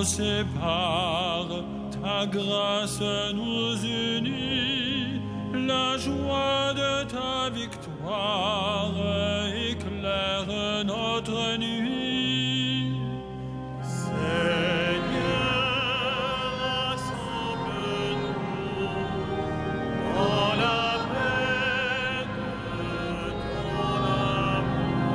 sépare, ta grâce nous unit, la joie de ta victoire éclaire notre nuit. Seigneur, rassemble-nous dans la paix de ton amour.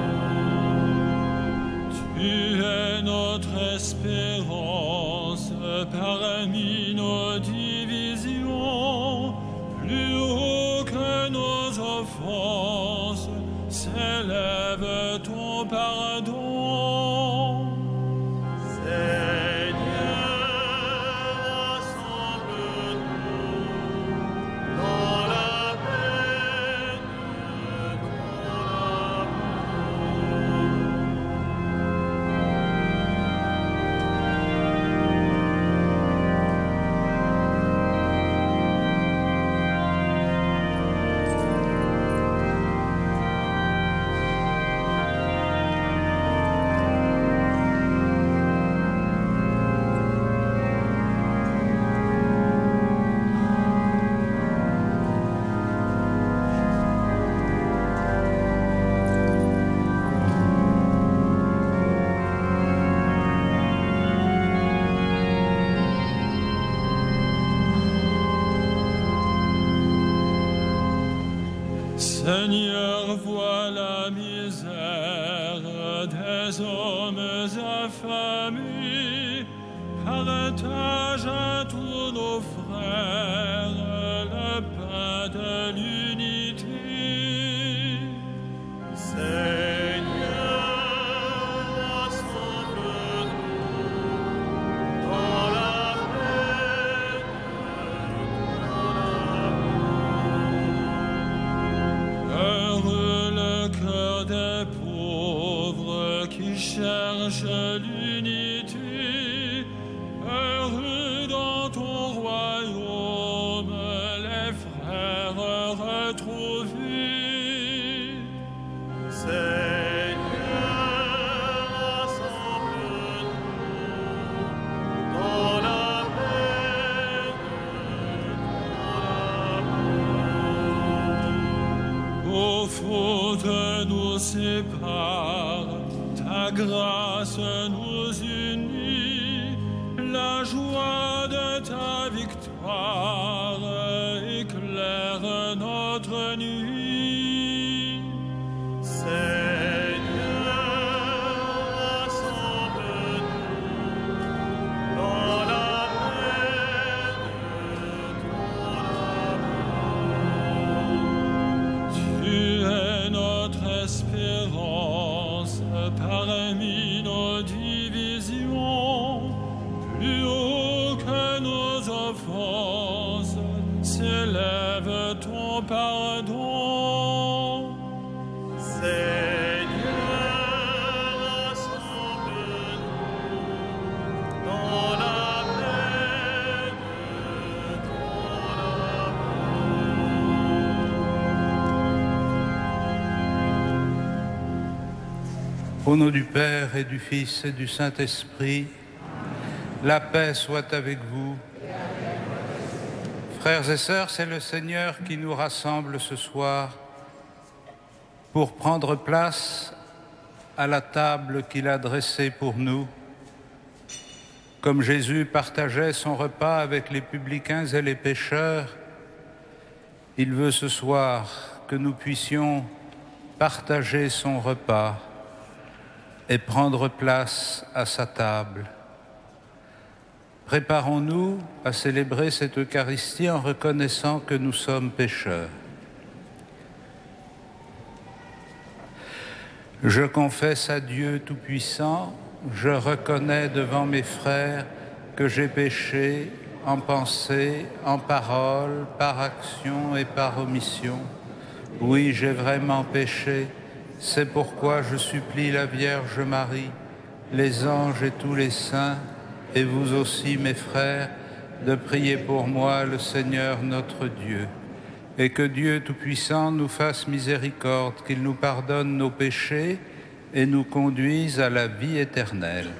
Tu es notre espérance parmi nos divisions, plus haut que nos offenses s'élève ton pardon. Seigneur, rassemble-nous dans la paix de ton Seigneur, vois la misère des hommes affamés, partage à tous nos frères le pain de l'unité. Seigneur, rassemble-nous dans la paix de ton amour. Heureux le cœur des pauvres qui cherchent l'unité, heureux dans ton royaume les frères retrouvés. Seigneur, rassemble-nous dans la paix de ton amour. Ô faute nous sépare, ta grâce nous unit, la joie de ta victoire éclaire notre nuit. Seigneur, rassemble-nous dans la paix de ton amour. Tu es notre espérance parmi nos divisions, plus haut que nos offenses s'élève ton pardon. Seigneur, rassemble-nous dans la paix de ton amour. Au nom du Père et du Fils et du Saint-Esprit, la paix soit avec vous. Frères et sœurs, c'est le Seigneur qui nous rassemble ce soir pour prendre place à la table qu'il a dressée pour nous. Comme Jésus partageait son repas avec les publicains et les pécheurs, il veut ce soir que nous puissions partager son repas et prendre place à sa table. Préparons-nous à célébrer cette Eucharistie en reconnaissant que nous sommes pécheurs. Je confesse à Dieu Tout-Puissant, je reconnais devant mes frères que j'ai péché en pensée, en parole, par action et par omission. Oui, j'ai vraiment péché. C'est pourquoi je supplie la Vierge Marie, les anges et tous les saints, et vous aussi, mes frères, de prier pour moi le Seigneur notre Dieu. Et que Dieu Tout-Puissant nous fasse miséricorde, qu'il nous pardonne nos péchés et nous conduise à la vie éternelle.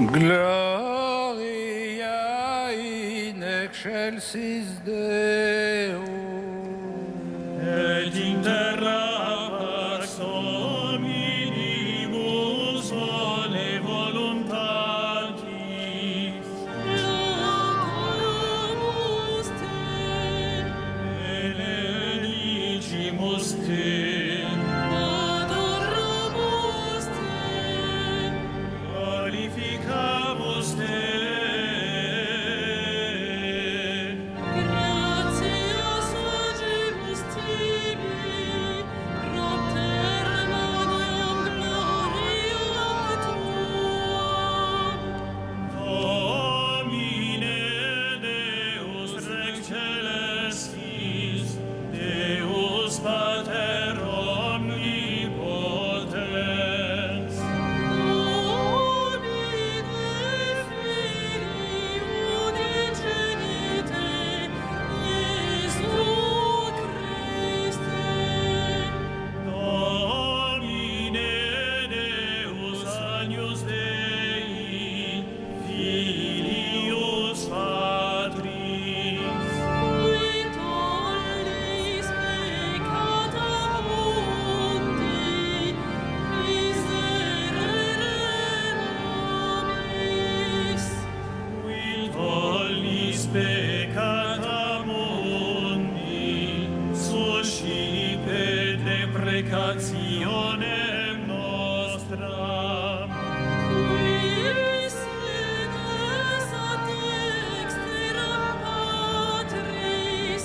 Gloria in excelsis Deo. Et in terra pax hominibus vole voluntatis. Laudamus te. Benedicimus te. Adoramus te. Glorificamus te. Gratias magibus tibi, propter magnam gloriam tuam. Domine Deus Rex Celestis, Deus Pater Omnipotens, Domine Filii unigenite, Iesu Christe. Domine Deus Agnus Dei, Filius Patris, Qui tollis peccata mundi, miserere nobis. qui tollis peccata mundi, suscipe deprecationem nostram. Qui sedes ad dexteram Patris,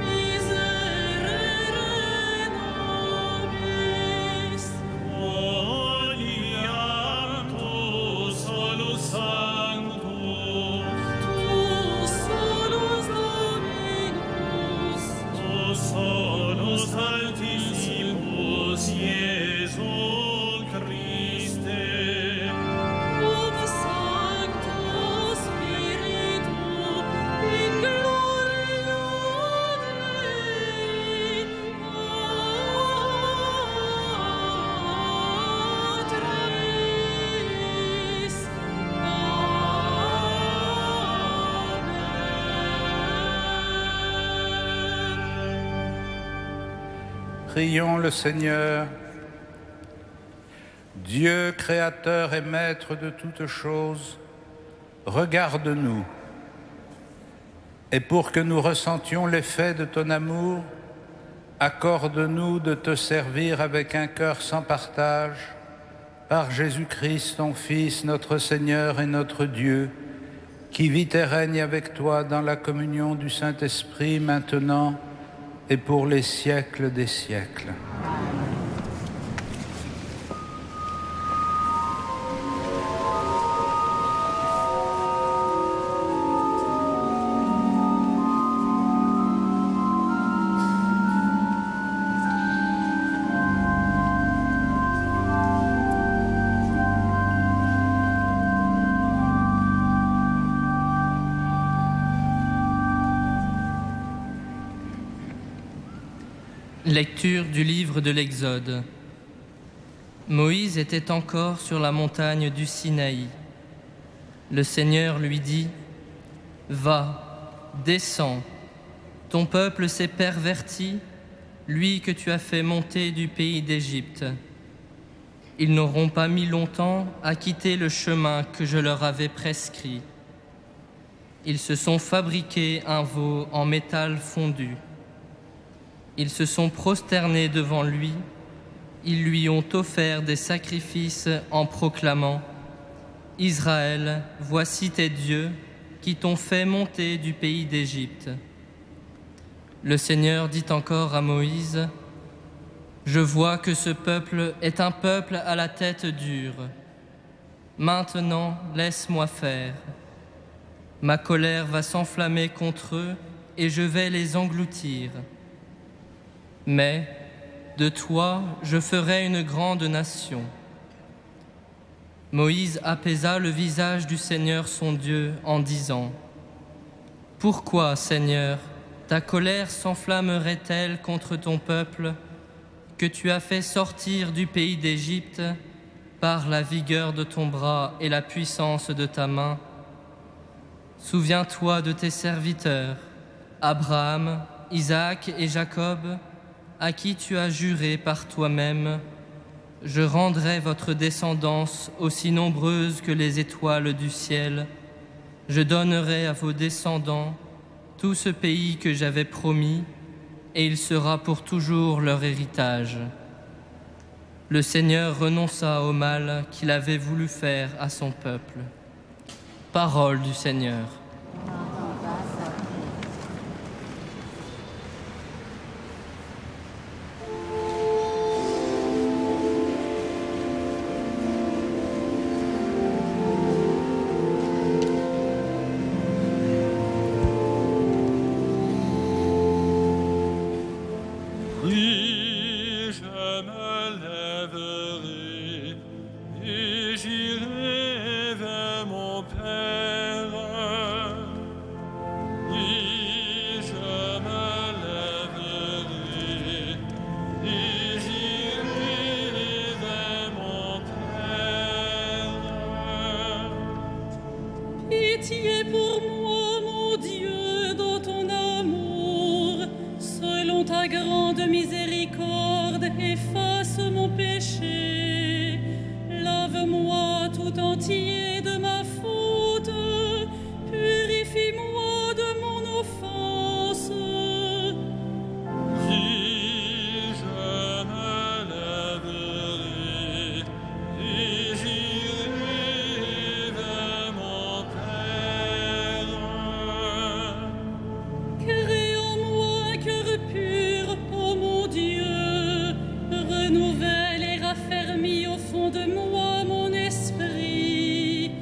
miserere nobis. Quoniam tu solus sanctus, Tu solus Dominus, tu solus altissimus Iesu Christe, cum Sancto Spiritu, in gloria Dei, Patris. Amen. Prions le Seigneur. Dieu créateur et maître de toutes choses, regarde-nous. Et pour que nous ressentions l'effet de ton amour, accorde-nous de te servir avec un cœur sans partage, par Jésus-Christ, ton Fils, notre Seigneur et notre Dieu, qui vit et règne avec toi dans la communion du Saint-Esprit maintenant et pour les siècles des siècles. Lecture du livre de l'Exode. Moïse était encore sur la montagne du Sinaï. Le Seigneur lui dit : « Va, descends, ton peuple s'est perverti, lui que tu as fait monter du pays d'Égypte. Ils n'auront pas mis longtemps à quitter le chemin que je leur avais prescrit. Ils se sont fabriqués un veau en métal fondu. Ils se sont prosternés devant lui, ils lui ont offert des sacrifices en proclamant : Israël, voici tes dieux qui t'ont fait monter du pays d'Égypte. Le Seigneur dit encore à Moïse : Je vois que ce peuple est un peuple à la tête dure. Maintenant, laisse-moi faire. Ma colère va s'enflammer contre eux et je vais les engloutir. Mais de toi, je ferai une grande nation. Moïse apaisa le visage du Seigneur son Dieu en disant : Pourquoi, Seigneur, ta colère s'enflammerait-elle contre ton peuple que tu as fait sortir du pays d'Égypte par la vigueur de ton bras et la puissance de ta main. Souviens-toi de tes serviteurs, Abraham, Isaac et Jacob, à qui tu as juré par toi-même: je rendrai votre descendance aussi nombreuse que les étoiles du ciel. Je donnerai à vos descendants tout ce pays que j'avais promis, et il sera pour toujours leur héritage. Le Seigneur renonça au mal qu'il avait voulu faire à son peuple. Parole du Seigneur. Oui, je me lèverai et j'irai vers mon Père. Oui, je me lèverai et j'irai vers mon Père. Pitié pour moi, mon Dieu, dans ton amour, selon ta grande miséricorde, efface mon péché. Lave-moi tout entier de ma faute, purifie-moi de mon offense. Oui, je me lèverai et j'irai vers mon Père. Crée en moi un cœur pur, ô mon Dieu, renouvelle et raffermis au fond de moi mon esprit.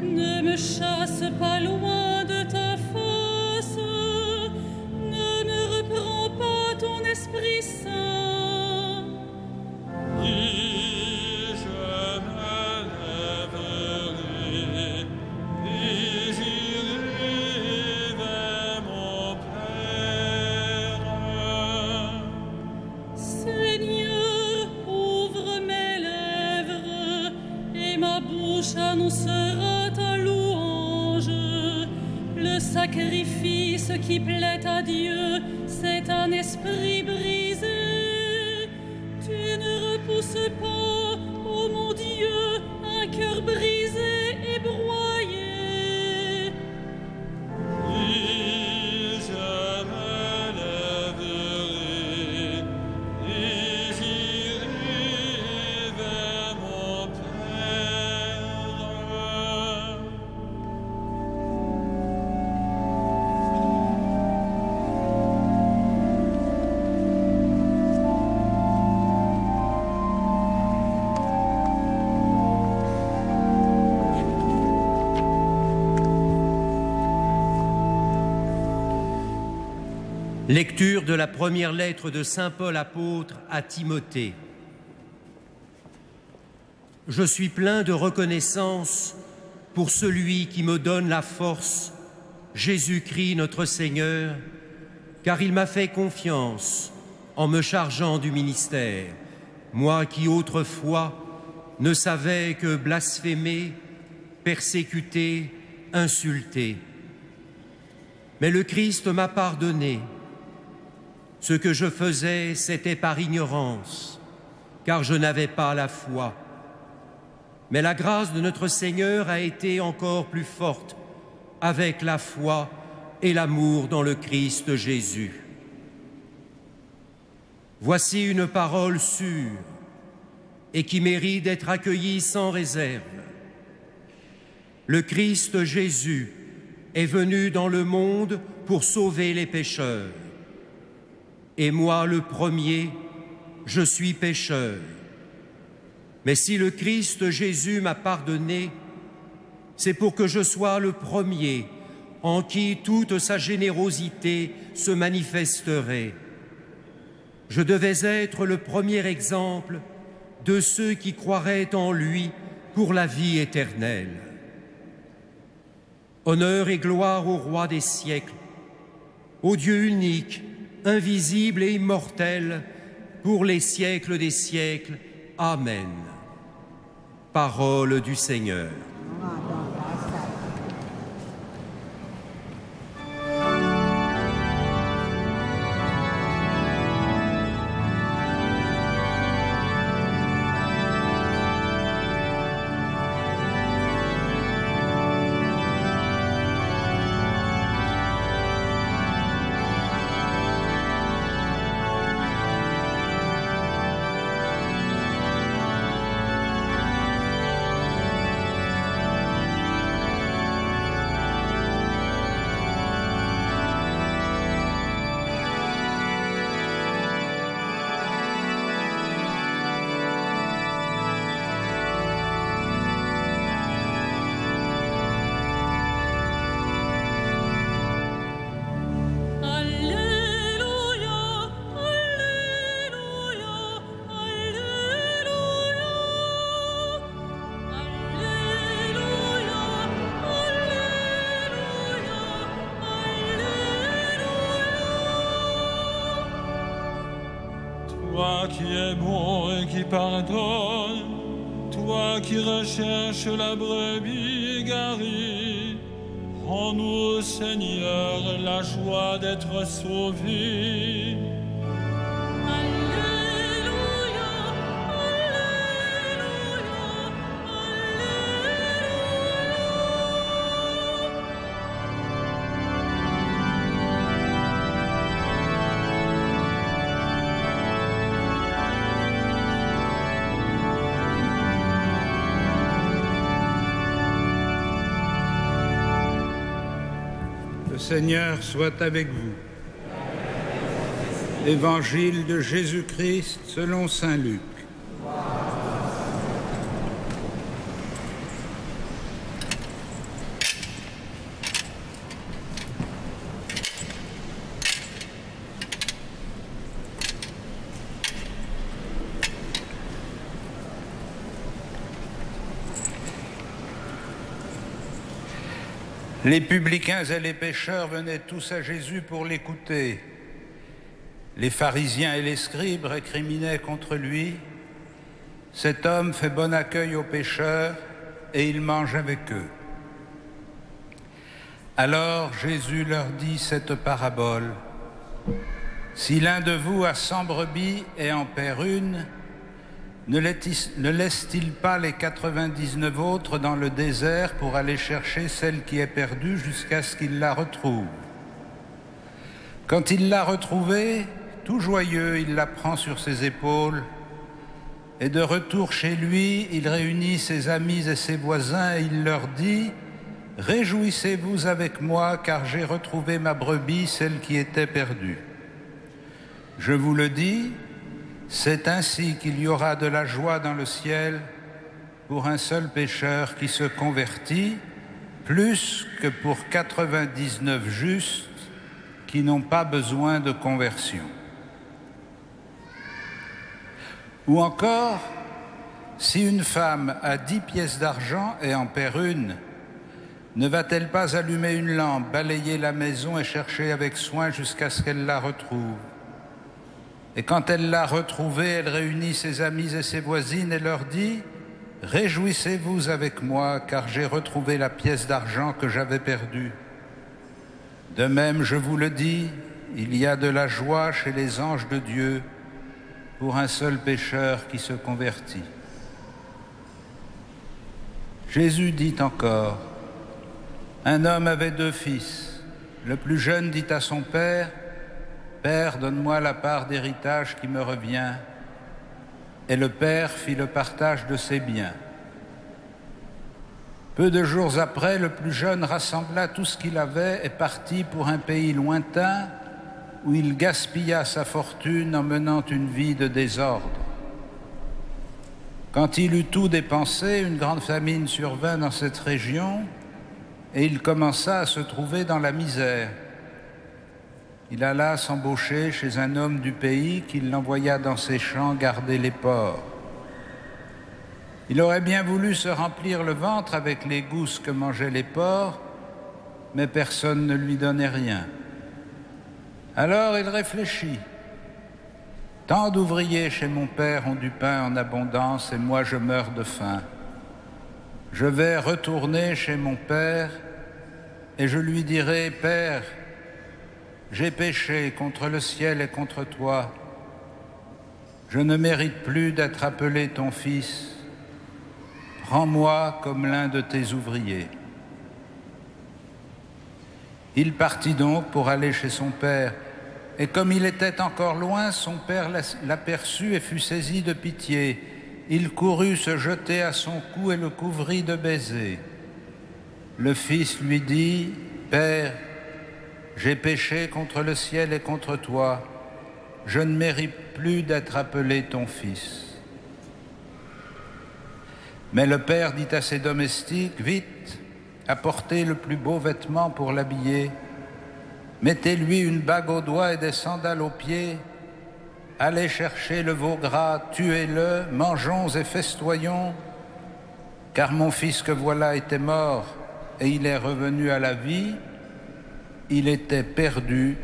Ne me chasse pas loin de ta face, ne me reprends pas ton Esprit Saint. Oui, je me lèverai et j'irai vers mon Père. Seigneur, ouvre mes lèvres et ma bouche annoncera ta louange. Le sacrifice qui plaît à Dieu, c'est un esprit brisé. Tu ne repousses pas, ô mon Dieu, un cœur brisé et broyé. Oui, je me lèverai et j'irai vers mon Père. Lecture de la première lettre de saint Paul apôtre à Timothée. Je suis plein de reconnaissance pour celui qui me donne la force, Jésus-Christ notre Seigneur, car il m'a fait confiance en me chargeant du ministère, moi qui autrefois ne savais que blasphémer, persécuter, insulter. Mais le Christ m'a pardonné. Ce que je faisais, c'était par ignorance, car je n'avais pas la foi. Mais la grâce de notre Seigneur a été encore plus forte avec la foi et l'amour dans le Christ Jésus. Voici une parole sûre et qui mérite d'être accueillie sans réserve. Le Christ Jésus est venu dans le monde pour sauver les pécheurs. Et moi, le premier, je suis pécheur. Mais si le Christ Jésus m'a pardonné, c'est pour que je sois le premier en qui toute sa générosité se manifesterait. Je devais être le premier exemple de ceux qui croiraient en lui pour la vie éternelle. Honneur et gloire au Roi des siècles, au Dieu unique, invisible et immortel, pour les siècles des siècles. Amen. Parole du Seigneur. Toi qui es bon et qui pardonne, toi qui recherches la brebis égarée, rends-nous, Seigneur, la joie d'être sauvés. Le Seigneur soit avec vous. Évangile de Jésus-Christ selon saint Luc. Les publicains et les pécheurs venaient tous à Jésus pour l'écouter. Les pharisiens et les scribes récriminaient contre lui. Cet homme fait bon accueil aux pécheurs et il mange avec eux. Alors Jésus leur dit cette parabole. Si l'un de vous a 100 brebis et en perd une, ne laisse-t-il pas les 99 autres dans le désert pour aller chercher celle qui est perdue jusqu'à ce qu'il la retrouve? Quand il l'a retrouvée, tout joyeux, il la prend sur ses épaules et de retour chez lui, il réunit ses amis et ses voisins et il leur dit « Réjouissez-vous avec moi car j'ai retrouvé ma brebis, celle qui était perdue. Je vous le dis, c'est ainsi qu'il y aura de la joie dans le ciel pour un seul pécheur qui se convertit, plus que pour 99 justes qui n'ont pas besoin de conversion. » Ou encore, si une femme a 10 pièces d'argent et en perd une, ne va-t-elle pas allumer une lampe, balayer la maison et chercher avec soin jusqu'à ce qu'elle la retrouve? Et quand elle l'a retrouvée, elle réunit ses amis et ses voisines et leur dit « Réjouissez-vous avec moi, car j'ai retrouvé la pièce d'argent que j'avais perdue. » De même, je vous le dis, il y a de la joie chez les anges de Dieu pour un seul pécheur qui se convertit. Jésus dit encore, un homme avait 2 fils. Le plus jeune dit à son père, « Père, donne-moi la part d'héritage qui me revient. » Et le père fit le partage de ses biens. Peu de jours après, le plus jeune rassembla tout ce qu'il avait et partit pour un pays lointain où il gaspilla sa fortune en menant une vie de désordre. Quand il eut tout dépensé, une grande famine survint dans cette région et il commença à se trouver dans la misère. Il alla s'embaucher chez un homme du pays qui l'envoya dans ses champs garder les porcs. Il aurait bien voulu se remplir le ventre avec les gousses que mangeaient les porcs, mais personne ne lui donnait rien. Alors il réfléchit. Tant d'ouvriers chez mon père ont du pain en abondance et moi je meurs de faim. je vais retourner chez mon Père et je lui dirai, Père, j'ai péché contre le ciel et contre toi. Je ne mérite plus d'être appelé ton fils. Prends-moi comme l'un de tes ouvriers. Il partit donc pour aller chez son père. Et comme il était encore loin, son père l'aperçut et fut saisi de pitié. Il courut se jeter à son cou et le couvrit de baisers. Le fils lui dit, « Père, j'ai péché contre le ciel et contre toi. Je ne mérite plus d'être appelé ton fils. » Mais le père dit à ses domestiques, « Vite, apportez le plus beau vêtement pour l'habiller. Mettez-lui une bague au doigt et des sandales aux pieds. Allez chercher le veau gras, tuez-le, mangeons et festoyons. Car mon fils que voilà était mort et il est revenu à la vie. Il était perdu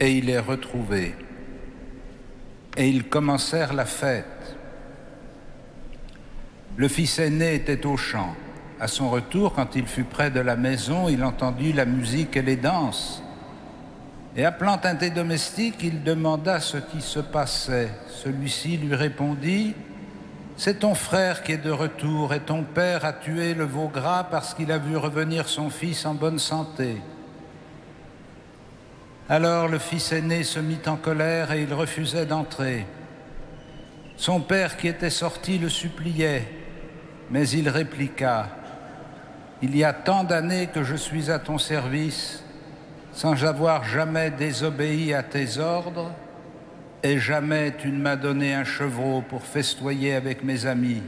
et il est retrouvé. » Et ils commencèrent la fête. Le fils aîné était au champ. À son retour, quand il fut près de la maison, il entendit la musique et les danses. Et appelant un des domestiques, il demanda ce qui se passait. Celui-ci lui répondit, « C'est ton frère qui est de retour et ton père a tué le veau gras parce qu'il a vu revenir son fils en bonne santé. » Alors le fils aîné se mit en colère et il refusait d'entrer. Son père qui était sorti le suppliait, mais il répliqua, « Il y a tant d'années que je suis à ton service, sans avoir jamais désobéi à tes ordres, et jamais tu ne m'as donné un chevreau pour festoyer avec mes amis.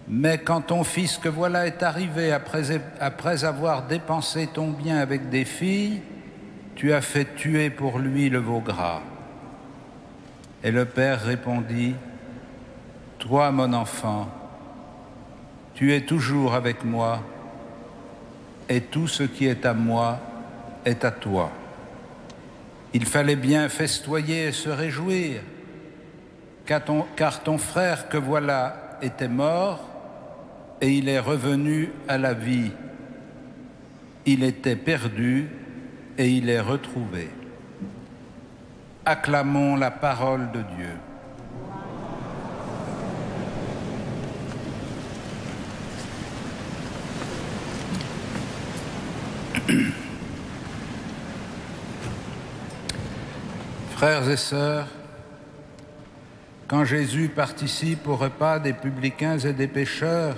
Mais quand ton fils que voilà est arrivé après avoir dépensé ton bien avec des filles, tu as fait tuer pour lui le veau gras. » Et le père répondit, « Toi, mon enfant, tu es toujours avec moi, et tout ce qui est à moi est à toi. Il fallait bien festoyer et se réjouir, car ton frère que voilà était mort, et il est revenu à la vie. Il était perdu, et il est retrouvé. » Acclamons la parole de Dieu. Frères et sœurs, quand Jésus participe au repas des publicains et des pécheurs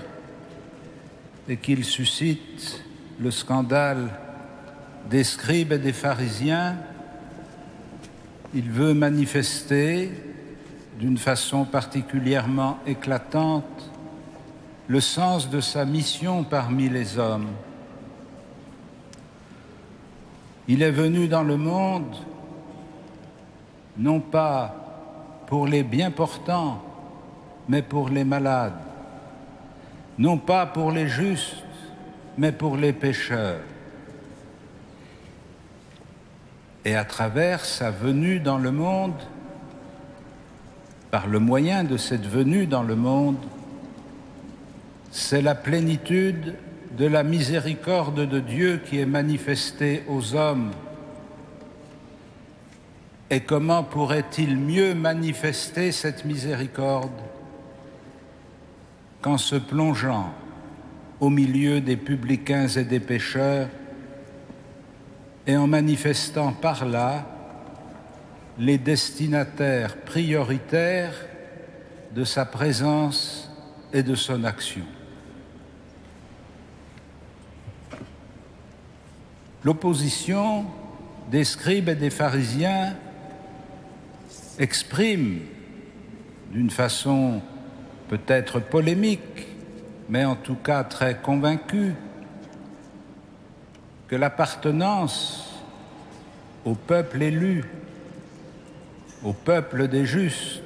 et qu'il suscite le scandale des scribes et des pharisiens, il veut manifester d'une façon particulièrement éclatante le sens de sa mission parmi les hommes. Il est venu dans le monde non pas pour les bien portants, mais pour les malades, non pas pour les justes, mais pour les pécheurs. Et à travers sa venue dans le monde, par le moyen de cette venue dans le monde, c'est la plénitude de la miséricorde de Dieu qui est manifestée aux hommes. Et comment pourrait-il mieux manifester cette miséricorde qu'en se plongeant au milieu des publicains et des pécheurs et en manifestant par là les destinataires prioritaires de sa présence et de son action. L'opposition des scribes et des pharisiens exprime d'une façon peut-être polémique, mais en tout cas très convaincue, que l'appartenance au peuple élu, au peuple des justes,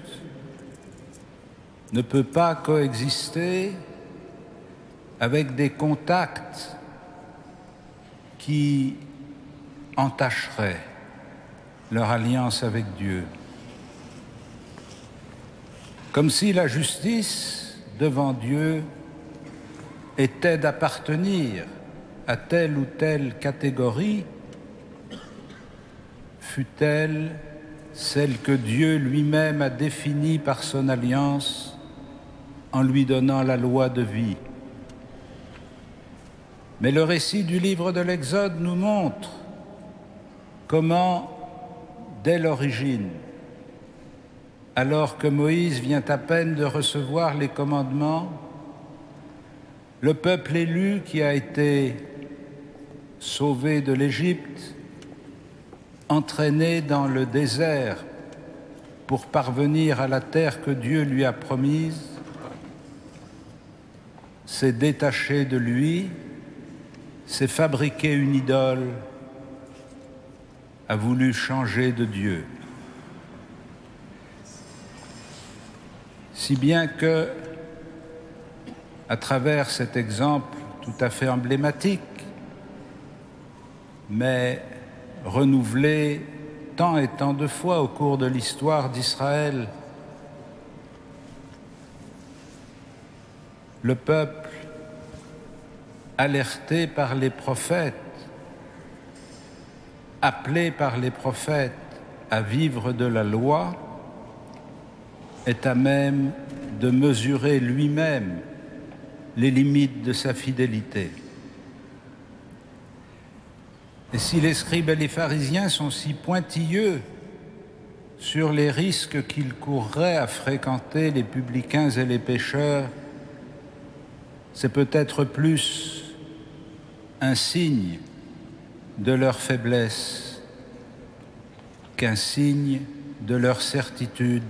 ne peut pas coexister avec des contacts qui entacheraient leur alliance avec Dieu. Comme si la justice devant Dieu était d'appartenir à telle ou telle catégorie, fut-elle celle que Dieu lui-même a définie par son alliance en lui donnant la loi de vie. Mais le récit du livre de l'Exode nous montre comment, dès l'origine, alors que Moïse vient à peine de recevoir les commandements, le peuple élu qui a été sauvé de l'Égypte, entraîné dans le désert pour parvenir à la terre que Dieu lui a promise, s'est détaché de lui, s'est fabriqué une idole, a voulu changer de Dieu. Si bien que, à travers cet exemple tout à fait emblématique, mais renouvelé tant et tant de fois au cours de l'histoire d'Israël, le peuple, alerté par les prophètes, appelé par les prophètes à vivre de la loi, est à même de mesurer lui-même les limites de sa fidélité. Et si les scribes et les pharisiens sont si pointilleux sur les risques qu'ils courraient à fréquenter les publicains et les pécheurs, c'est peut-être plus un signe de leur faiblesse qu'un signe de leur certitude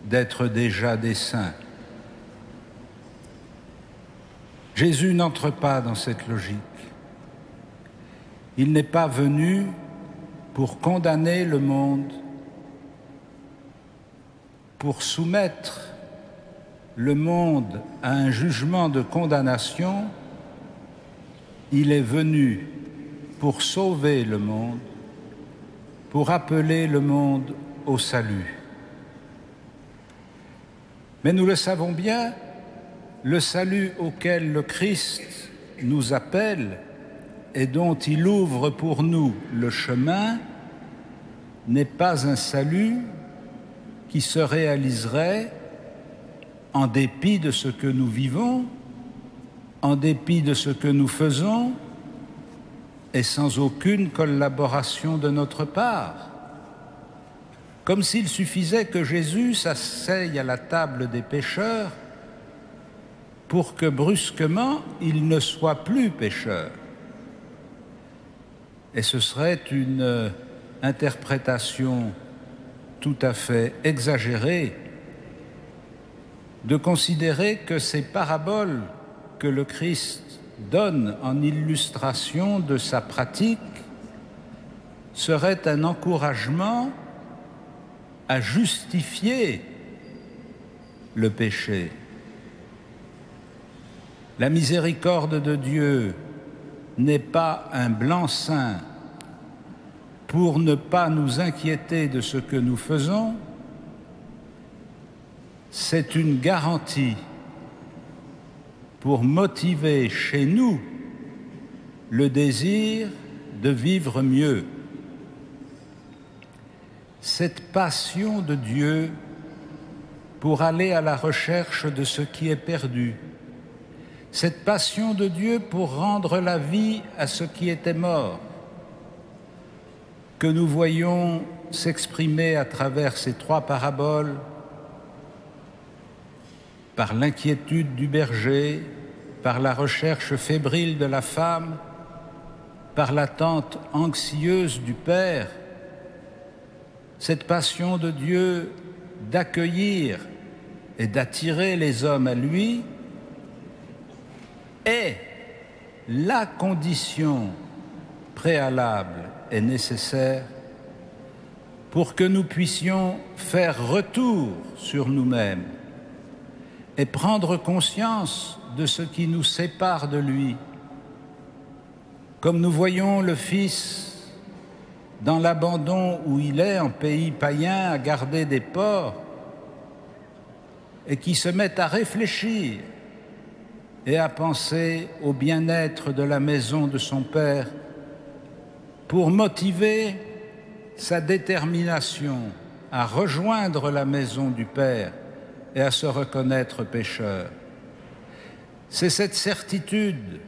d'être déjà des saints. Jésus n'entre pas dans cette logique. Il n'est pas venu pour condamner le monde, pour soumettre le monde à un jugement de condamnation. Il est venu pour sauver le monde, pour appeler le monde au salut. Mais nous le savons bien, le salut auquel le Christ nous appelle et dont il ouvre pour nous le chemin n'est pas un salut qui se réaliserait en dépit de ce que nous vivons, en dépit de ce que nous faisons et sans aucune collaboration de notre part. Comme s'il suffisait que Jésus s'asseye à la table des pécheurs pour que brusquement il ne soit plus pécheur. Et ce serait une interprétation tout à fait exagérée de considérer que ces paraboles que le Christ donne en illustration de sa pratique seraient un encouragement à justifier le péché. La miséricorde de Dieu n'est pas un blanc-seing pour ne pas nous inquiéter de ce que nous faisons, c'est une garantie pour motiver chez nous le désir de vivre mieux. Cette passion de Dieu pour aller à la recherche de ce qui est perdu, cette passion de Dieu pour rendre la vie à ce qui était mort, que nous voyons s'exprimer à travers ces trois paraboles, par l'inquiétude du berger, par la recherche fébrile de la femme, par l'attente anxieuse du Père, cette passion de Dieu d'accueillir et d'attirer les hommes à lui est la condition préalable et nécessaire pour que nous puissions faire retour sur nous-mêmes et prendre conscience de ce qui nous sépare de lui. Comme nous voyons le Fils dans l'abandon où il est en pays païen à garder des porcs et qui se met à réfléchir et à penser au bien-être de la maison de son Père pour motiver sa détermination à rejoindre la maison du Père et à se reconnaître pécheur. C'est cette certitude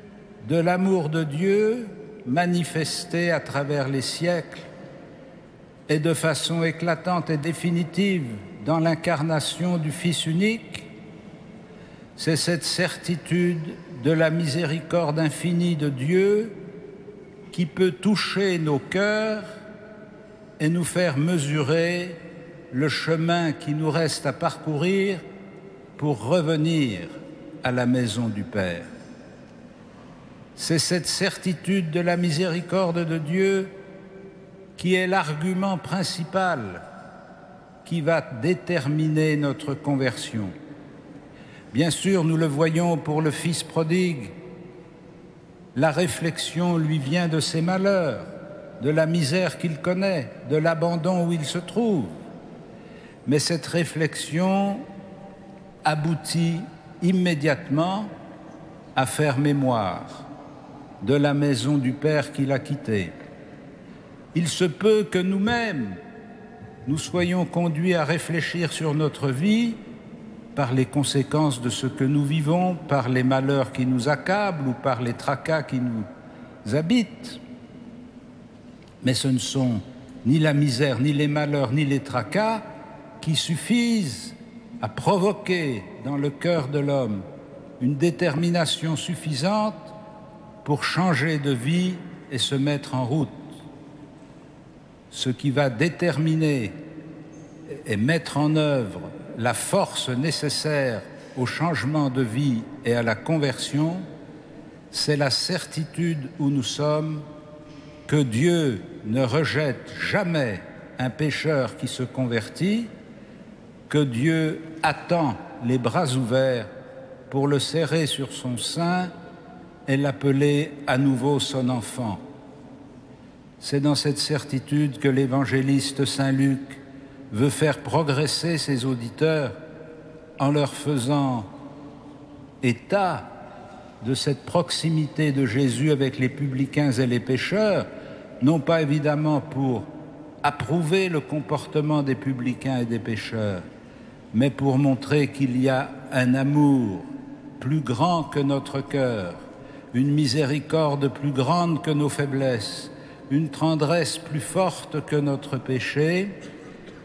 de l'amour de Dieu manifesté à travers les siècles et de façon éclatante et définitive dans l'incarnation du Fils unique. C'est cette certitude de la miséricorde infinie de Dieu qui peut toucher nos cœurs et nous faire mesurer le chemin qui nous reste à parcourir pour revenir à la maison du Père. C'est cette certitude de la miséricorde de Dieu qui est l'argument principal qui va déterminer notre conversion. Bien sûr, nous le voyons pour le Fils prodigue. La réflexion lui vient de ses malheurs, de la misère qu'il connaît, de l'abandon où il se trouve. Mais cette réflexion aboutit immédiatement à faire mémoire de la maison du Père qu'il a quittée. Il se peut que nous-mêmes, nous soyons conduits à réfléchir sur notre vie par les conséquences de ce que nous vivons, par les malheurs qui nous accablent ou par les tracas qui nous habitent. Mais ce ne sont ni la misère, ni les malheurs, ni les tracas qui suffisent à provoquer dans le cœur de l'homme une détermination suffisante pour changer de vie et se mettre en route. Ce qui va déterminer et mettre en œuvre la force nécessaire au changement de vie et à la conversion, c'est la certitude où nous sommes que Dieu ne rejette jamais un pécheur qui se convertit, que Dieu attend les bras ouverts pour le serrer sur son sein et l'appeler à nouveau son enfant. C'est dans cette certitude que l'évangéliste Saint Luc veut faire progresser ses auditeurs en leur faisant état de cette proximité de Jésus avec les publicains et les pécheurs, non pas évidemment pour approuver le comportement des publicains et des pécheurs, mais pour montrer qu'il y a un amour plus grand que notre cœur, une miséricorde plus grande que nos faiblesses, une tendresse plus forte que notre péché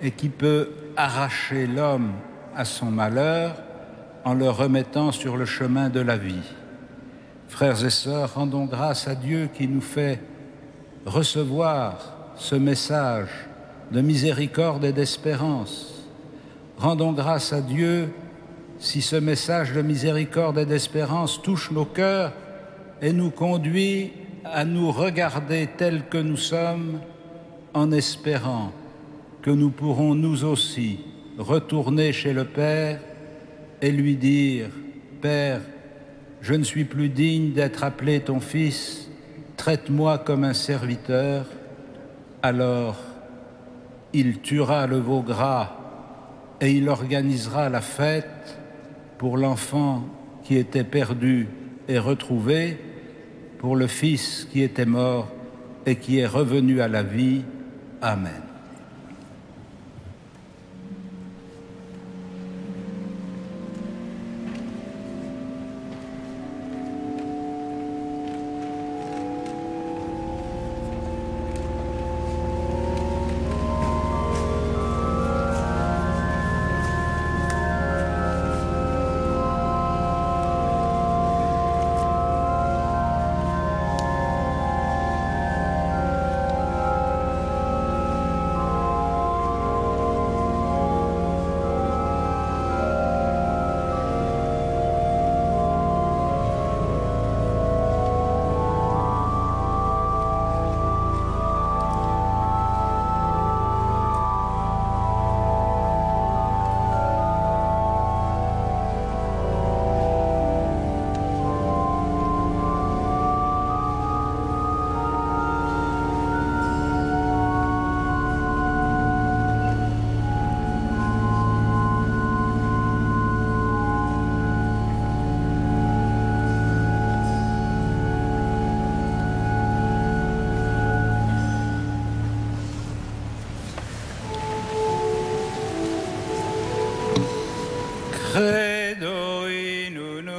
et qui peut arracher l'homme à son malheur en le remettant sur le chemin de la vie. Frères et sœurs, rendons grâce à Dieu qui nous fait recevoir ce message de miséricorde et d'espérance. Rendons grâce à Dieu si ce message de miséricorde et d'espérance touche nos cœurs et nous conduit à nous regarder tels que nous sommes en espérant que nous pourrons nous aussi retourner chez le Père et lui dire « Père, je ne suis plus digne d'être appelé ton fils, traite-moi comme un serviteur. » Alors, il tuera le veau gras et il organisera la fête pour l'enfant qui était perdu et retrouvé, pour le Fils qui était mort et qui est revenu à la vie. Amen.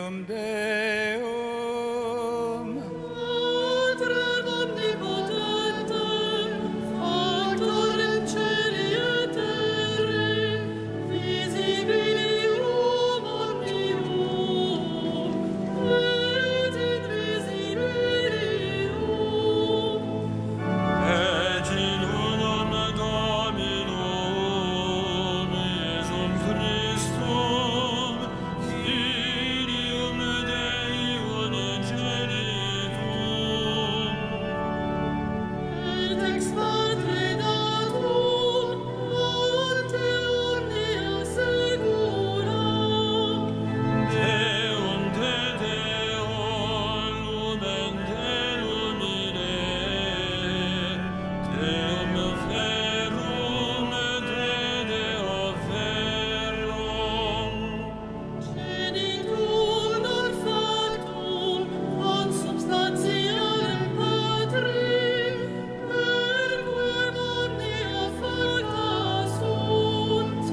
Deum Deum. Patrem omnipotentem, factorem celi et terrae, visibilium omnium, et invisibilium. Et in unum Dominum Iesum Christum, Filium Dei unigenitum, Et ex Patre datum, ante omnia secula, Deum de Deo, lumen de lumine, Deum verum de Deo verum, genitum non factum, consubstantialem Patri, per quem omnia facta sunt.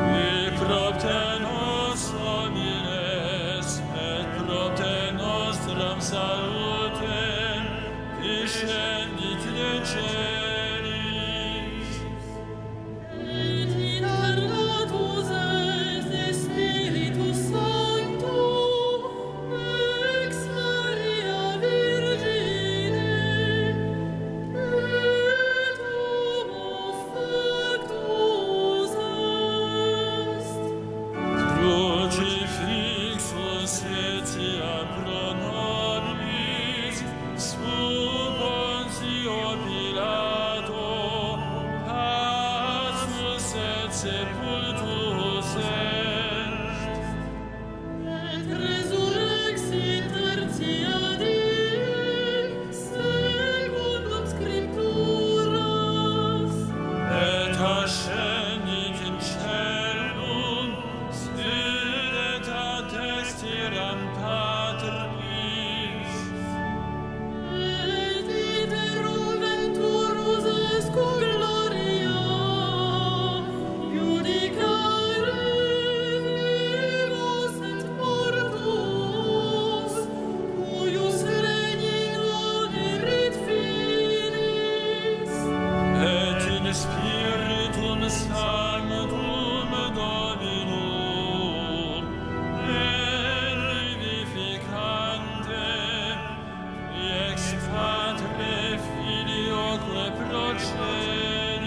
qui propter nos homines et propter nostram salutem discendit de celis. Et incarnatus est de Spiritus Sancto, ex Maria Virgine, et homo factus est. Crucifixus etiam pro nobis, sub Pontio Pilato, passus et sepultus est. Et resurrexit tertia dii, secundum Scripturas. Et ascendit in caelum, sit ad dexteram Patris. Et iterum venturus escu gloria, judicare vivos et mortuos, cuius regni non erit finis. Et in Spiritum Sanctum Dominum, et vivificante, ex Patre Filioque procenis,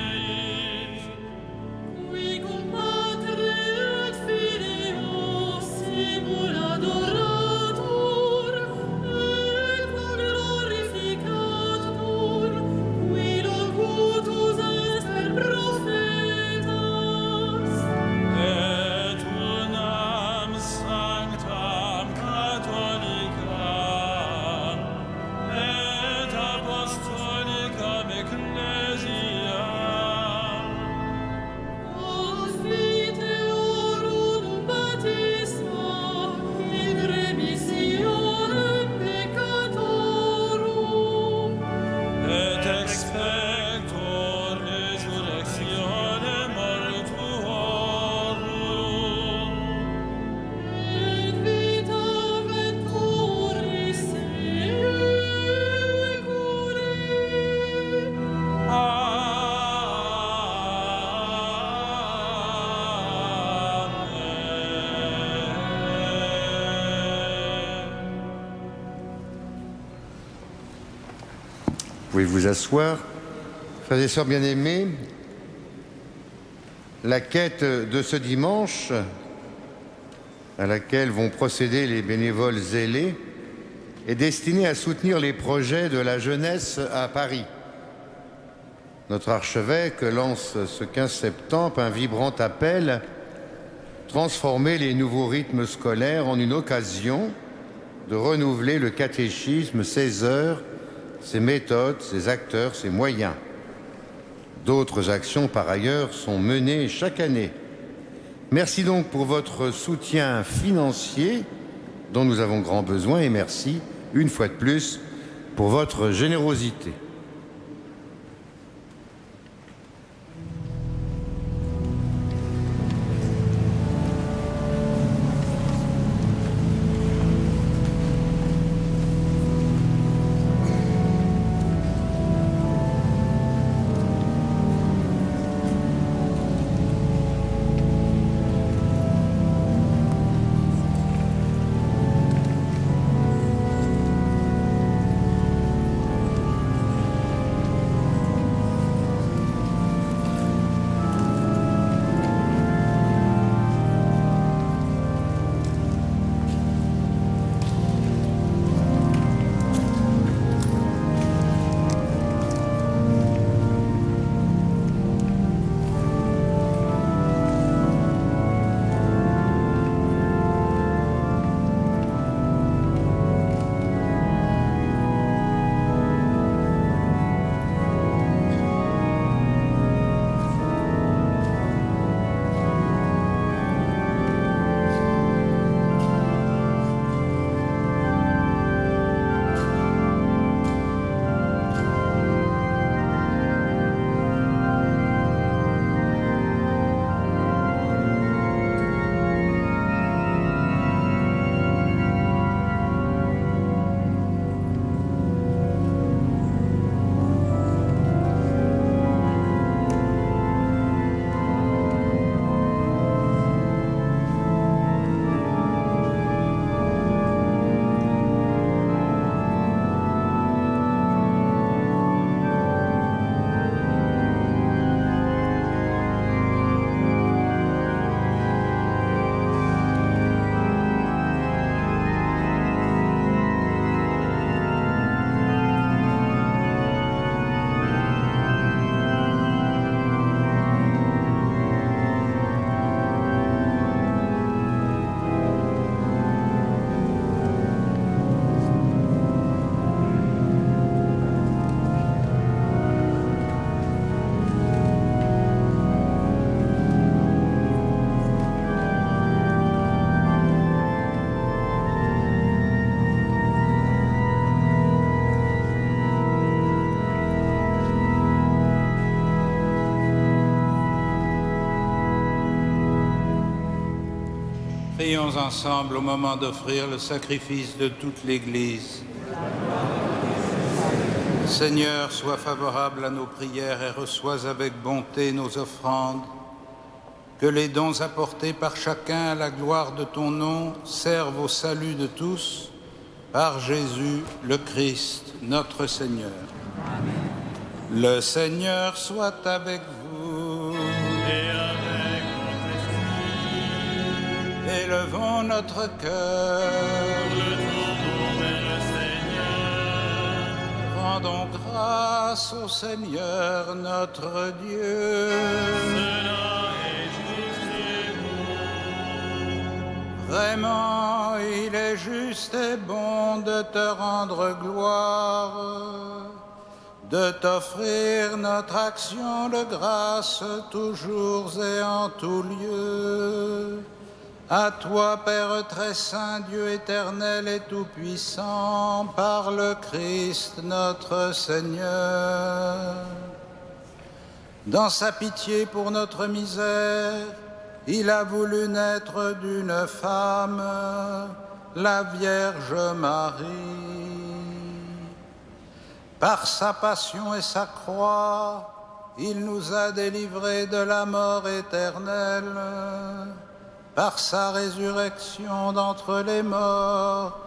Qui cum Patre et Filio simul adoratur, et cum glorificatur, qui locutus est per prophetas. et unam sanctam Catholicam, et apostolicam ecclesiam, Confiteorum baptisma in remissionem peccatorum, et expector resurrectionem mortuorum, et vitam venturis seculi. Vous pouvez vous asseoir. Frères et sœurs bien-aimés, la quête de ce dimanche, à laquelle vont procéder les bénévoles zélés, est destinée à soutenir les projets de la jeunesse à Paris. Notre archevêque lance ce 15 septembre un vibrant appel: transformer les nouveaux rythmes scolaires en une occasion de renouveler le catéchisme, ses heures, ses méthodes, ses acteurs, ses moyens. D'autres actions, par ailleurs, sont menées chaque année. Merci donc pour votre soutien financier dont nous avons grand besoin et merci, une fois de plus, pour votre générosité. Prions ensemble au moment d'offrir le sacrifice de toute l'Église. Seigneur, sois favorable à nos prières et reçois avec bonté nos offrandes. Que les dons apportés par chacun à la gloire de ton nom servent au salut de tous, par Jésus le Christ, notre Seigneur. Amen. Le Seigneur soit avec vous. Et avec votre esprit. Élevons notre cœur. Le tournons vers le Seigneur. Rendons grâce au Seigneur notre Dieu. Cela est juste et bon. Vraiment, il est juste et bon de te rendre gloire, de t'offrir notre action de grâce toujours et en tout lieu. À toi, Père très saint, Dieu éternel et tout-puissant, par le Christ notre Seigneur. Dans sa pitié pour notre misère, il a voulu naître d'une femme, la Vierge Marie. Par sa passion et sa croix, il nous a délivrés de la mort éternelle. Par sa résurrection d'entre les morts,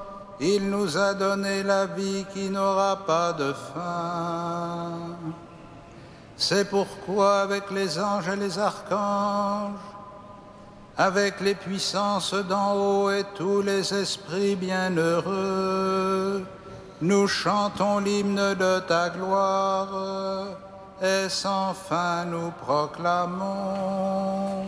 il nous a donné la vie qui n'aura pas de fin. C'est pourquoi, avec les anges et les archanges, avec les puissances d'en haut et tous les esprits bienheureux, nous chantons l'hymne de ta gloire et sans fin nous proclamons.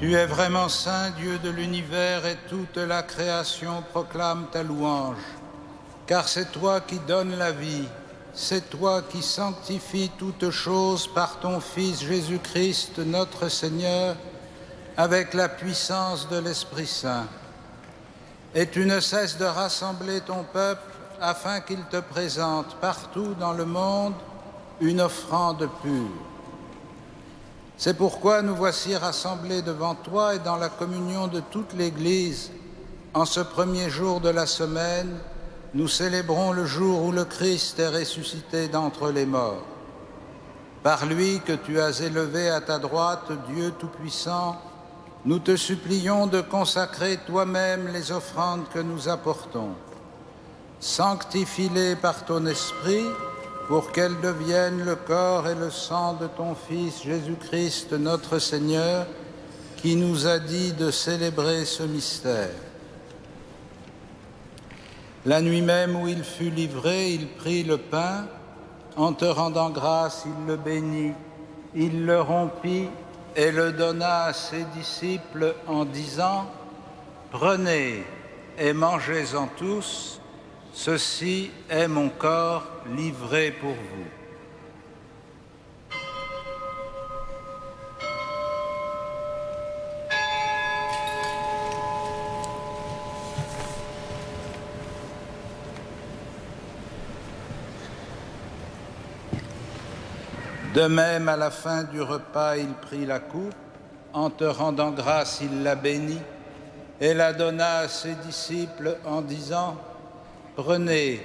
Tu es vraiment saint, Dieu de l'univers, et toute la création proclame ta louange. Car c'est toi qui donnes la vie, c'est toi qui sanctifies toutes choses par ton Fils Jésus-Christ, notre Seigneur, avec la puissance de l'Esprit Saint. Et tu ne cesses de rassembler ton peuple afin qu'il te présente partout dans le monde une offrande pure. C'est pourquoi nous voici rassemblés devant toi et dans la communion de toute l'Église. En ce premier jour de la semaine, nous célébrons le jour où le Christ est ressuscité d'entre les morts. Par lui que tu as élevé à ta droite, Dieu Tout-Puissant, nous te supplions de consacrer toi-même les offrandes que nous apportons. Sanctifie-les par ton Esprit, pour qu'elles deviennent le corps et le sang de ton Fils Jésus-Christ, notre Seigneur, qui nous a dit de célébrer ce mystère. La nuit même où il fut livré, il prit le pain. En te rendant grâce, il le bénit, il le rompit et le donna à ses disciples en disant : « Prenez et mangez-en tous. Ceci est mon corps livré pour vous. » De même, à la fin du repas, il prit la coupe. En te rendant grâce, il la bénit et la donna à ses disciples en disant : « Prenez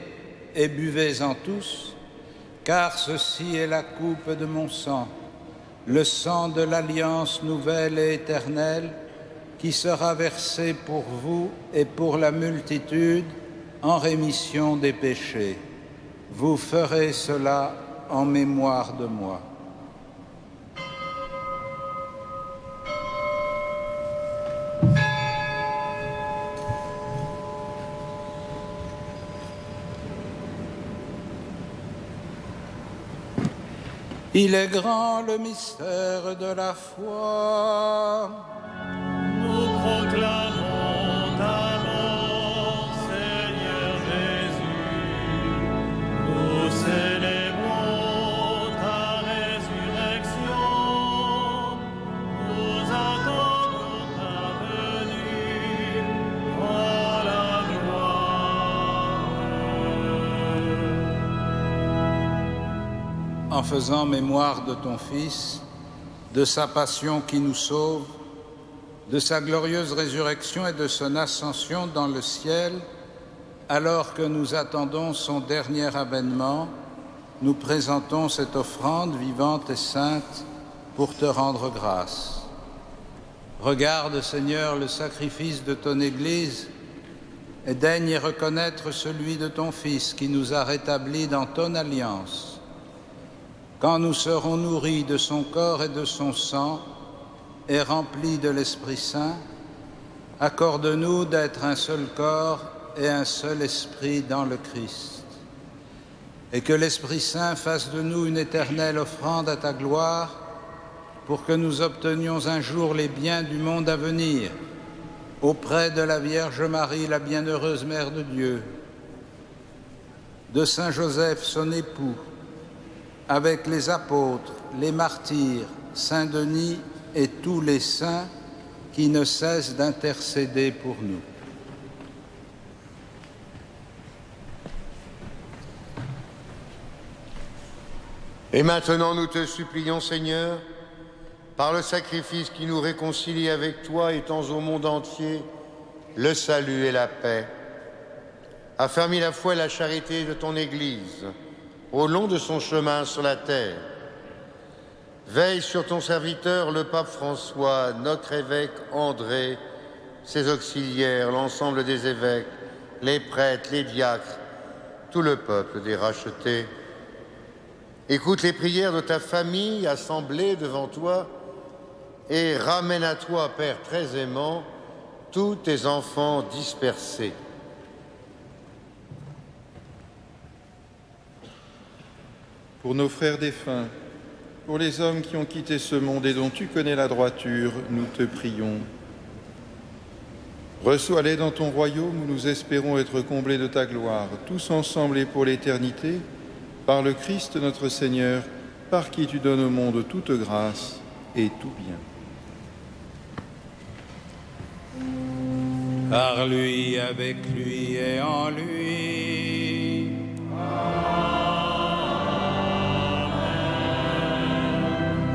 et buvez-en tous, car ceci est la coupe de mon sang, le sang de l'alliance nouvelle et éternelle, qui sera versé pour vous et pour la multitude en rémission des péchés. Vous ferez cela en mémoire de moi. » Il est grand le mystère de la foi. Nous proclamons ta mort, Seigneur Jésus. Nous célébrons ta résurrection. Nous attendons ta venue dans la gloire. En faisant mémoire de ton Fils, de sa passion qui nous sauve, de sa glorieuse résurrection et de son ascension dans le ciel, alors que nous attendons son dernier avènement, nous présentons cette offrande vivante et sainte pour te rendre grâce. Regarde, Seigneur, le sacrifice de ton Église et daigne y reconnaître celui de ton Fils qui nous a rétablis dans ton alliance. Quand nous serons nourris de son corps et de son sang et remplis de l'Esprit Saint, accorde-nous d'être un seul corps et un seul esprit dans le Christ. Et que l'Esprit Saint fasse de nous une éternelle offrande à ta gloire pour que nous obtenions un jour les biens du monde à venir auprès de la Vierge Marie, la bienheureuse Mère de Dieu, de Saint Joseph, son époux, avec les apôtres, les martyrs, Saint Denis et tous les saints qui ne cessent d'intercéder pour nous. Et maintenant, nous te supplions, Seigneur, par le sacrifice qui nous réconcilie avec toi, étends au monde entier le salut et la paix. Affermis la foi et la charité de ton Église au long de son chemin sur la terre. Veille sur ton serviteur, le pape François, notre évêque André, ses auxiliaires, l'ensemble des évêques, les prêtres, les diacres, tout le peuple des rachetés. Écoute les prières de ta famille assemblée devant toi et ramène à toi, Père très aimant, tous tes enfants dispersés. Pour nos frères défunts, pour les hommes qui ont quitté ce monde et dont tu connais la droiture, nous te prions. Reçois-les dans ton royaume où nous espérons être comblés de ta gloire, tous ensemble et pour l'éternité, par le Christ notre Seigneur, par qui tu donnes au monde toute grâce et tout bien. Par lui, avec lui et en lui.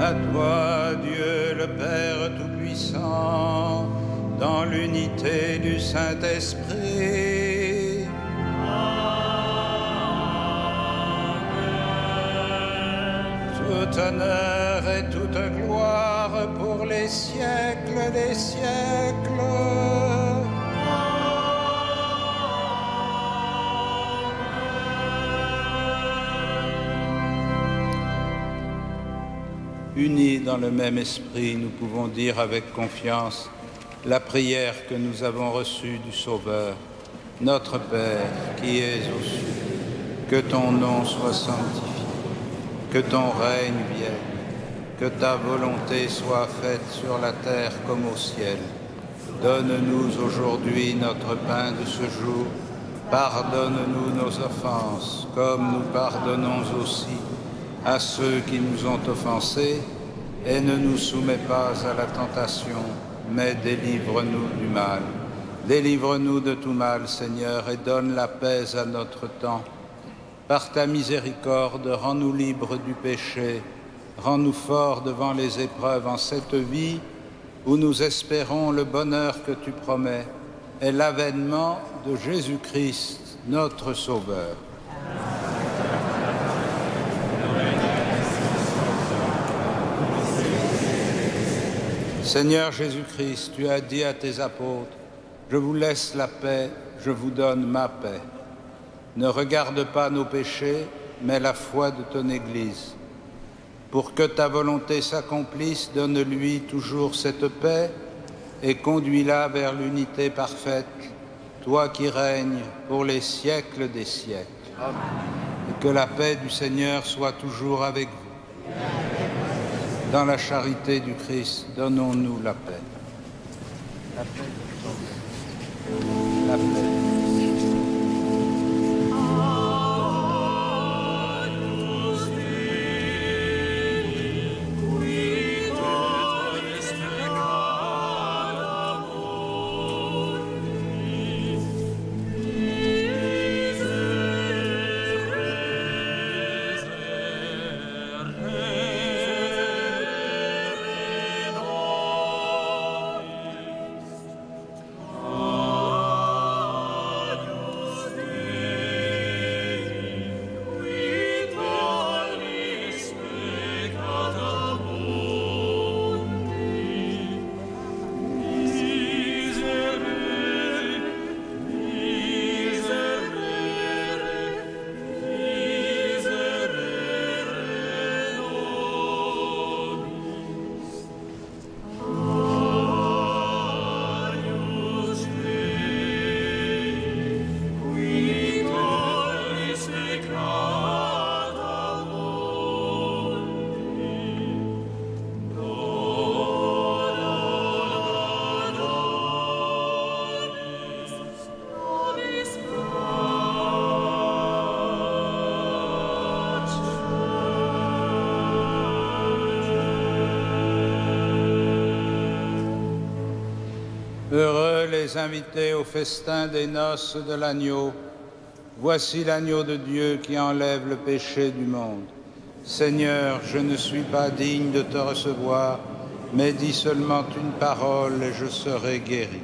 À toi, Dieu le Père Tout-Puissant, dans l'unité du Saint-Esprit. Tout honneur et toute gloire pour les siècles des siècles. Unis dans le même esprit, nous pouvons dire avec confiance la prière que nous avons reçue du Sauveur. Notre Père, qui es aux cieux, que ton nom soit sanctifié, que ton règne vienne, que ta volonté soit faite sur la terre comme au ciel. Donne-nous aujourd'hui notre pain de ce jour. Pardonne-nous nos offenses, comme nous pardonnons aussi à ceux qui nous ont offensés, et ne nous soumets pas à la tentation, mais délivre-nous du mal. Délivre-nous de tout mal, Seigneur, et donne la paix à notre temps. Par ta miséricorde, rends-nous libres du péché, rends-nous forts devant les épreuves en cette vie où nous espérons le bonheur que tu promets et l'avènement de Jésus-Christ, notre Sauveur. Seigneur Jésus-Christ, tu as dit à tes apôtres, « Je vous laisse la paix, je vous donne ma paix. » Ne regarde pas nos péchés, mais la foi de ton Église. Pour que ta volonté s'accomplisse, donne-lui toujours cette paix et conduis-la vers l'unité parfaite, toi qui règnes pour les siècles des siècles. Amen. Et que la paix du Seigneur soit toujours avec vous. Dans la charité du Christ, donnons-nous la paix. La paix. La paix. Heureux les invités au festin des noces de l'agneau. Voici l'agneau de Dieu qui enlève le péché du monde. Seigneur, je ne suis pas digne de te recevoir, mais dis seulement une parole et je serai guéri.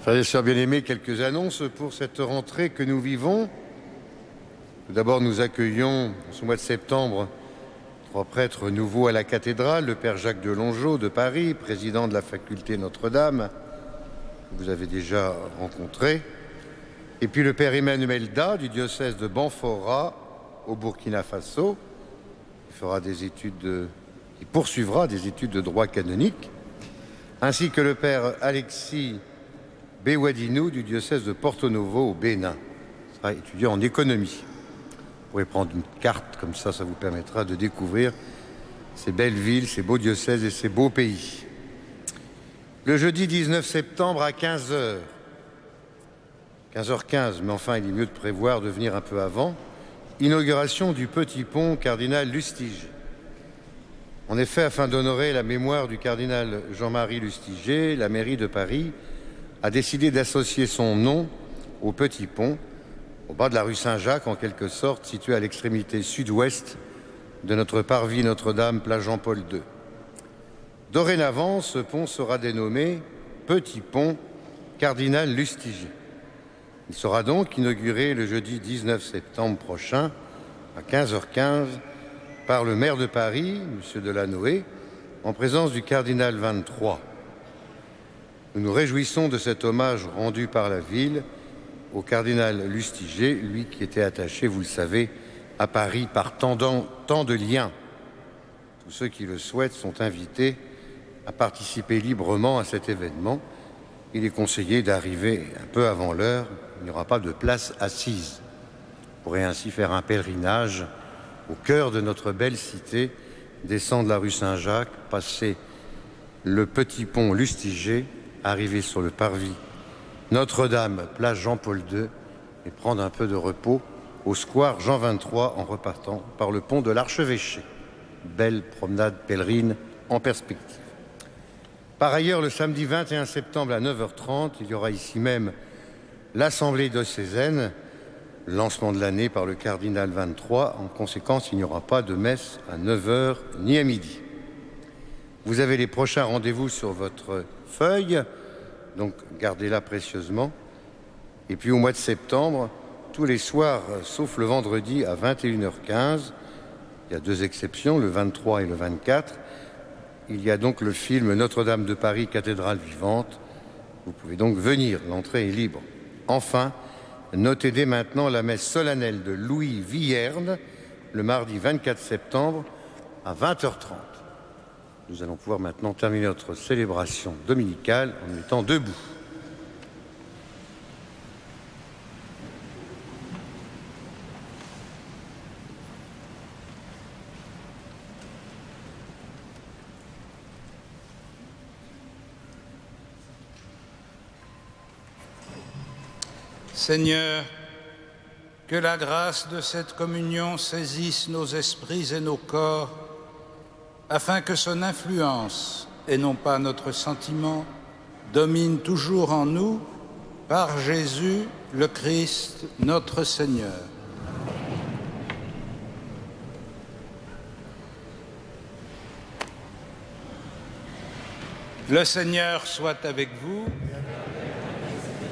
Frères et sœurs bien-aimés, quelques annonces pour cette rentrée que nous vivons. Tout d'abord, nous accueillons ce mois de septembre 3 prêtres nouveaux à la cathédrale, le Père Jacques de Longeau de Paris, président de la faculté Notre-Dame, que vous avez déjà rencontré, et puis le Père Emmanuel Da du diocèse de Banfora au Burkina Faso, qui poursuivra des études de droit canonique, ainsi que le Père Alexis Bewadinou du diocèse de Porto Novo au Bénin, qui sera étudiant en économie. Vous pourrez prendre une carte, comme ça vous permettra de découvrir ces belles villes, ces beaux diocèses et ces beaux pays. Le jeudi 19 septembre à 15h, 15h15, mais enfin il est mieux de prévoir de venir un peu avant, inauguration du petit pont Cardinal Lustiger. En effet, afin d'honorer la mémoire du cardinal Jean-Marie Lustiger, la mairie de Paris a décidé d'associer son nom au petit pont, au bas de la rue Saint-Jacques, en quelque sorte, situé à l'extrémité sud-ouest de notre parvis Notre-Dame, place Jean-Paul II. Dorénavant, ce pont sera dénommé Petit pont Cardinal Lustiger. Il sera donc inauguré le jeudi 19 septembre prochain, à 15h15, par le maire de Paris, M. Delanoë, en présence du cardinal 23. Nous nous réjouissons de cet hommage rendu par la ville au cardinal Lustiger, lui qui était attaché, vous le savez, à Paris par tant de liens. Tous ceux qui le souhaitent sont invités à participer librement à cet événement. Il est conseillé d'arriver un peu avant l'heure, il n'y aura pas de place assise. Vous pourrez ainsi faire un pèlerinage au cœur de notre belle cité, descendre la rue Saint-Jacques, passer le petit pont Lustiger, arriver sur le parvis Notre-Dame, place Jean-Paul II, et prendre un peu de repos au square Jean 23 en repartant par le pont de l'Archevêché. Belle promenade pèlerine en perspective. Par ailleurs, le samedi 21 septembre à 9h30, il y aura ici même l'Assemblée diocésaine, lancement de l'année par le cardinal 23. En conséquence, il n'y aura pas de messe à 9h ni à midi. Vous avez les prochains rendez-vous sur votre feuille, donc gardez-la précieusement. Et puis au mois de septembre, tous les soirs, sauf le vendredi à 21h15, il y a 2 exceptions, le 23 et le 24, il y a donc le film Notre-Dame de Paris, cathédrale vivante. Vous pouvez donc venir, l'entrée est libre. Enfin, notez dès maintenant la messe solennelle de Louis Villerne, le mardi 24 septembre à 20h30. Nous allons pouvoir maintenant terminer notre célébration dominicale en étant debout. Seigneur, que la grâce de cette communion saisisse nos esprits et nos corps, afin que son influence, et non pas notre sentiment, domine toujours en nous, par Jésus le Christ, notre Seigneur. Le Seigneur soit avec vous.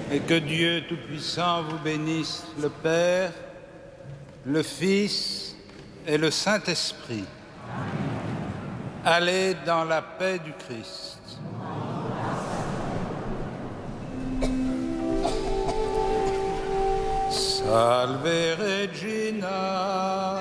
Et que Dieu Tout-Puissant vous bénisse, le Père, le Fils et le Saint-Esprit. Allez dans la paix du Christ. Salve Regina.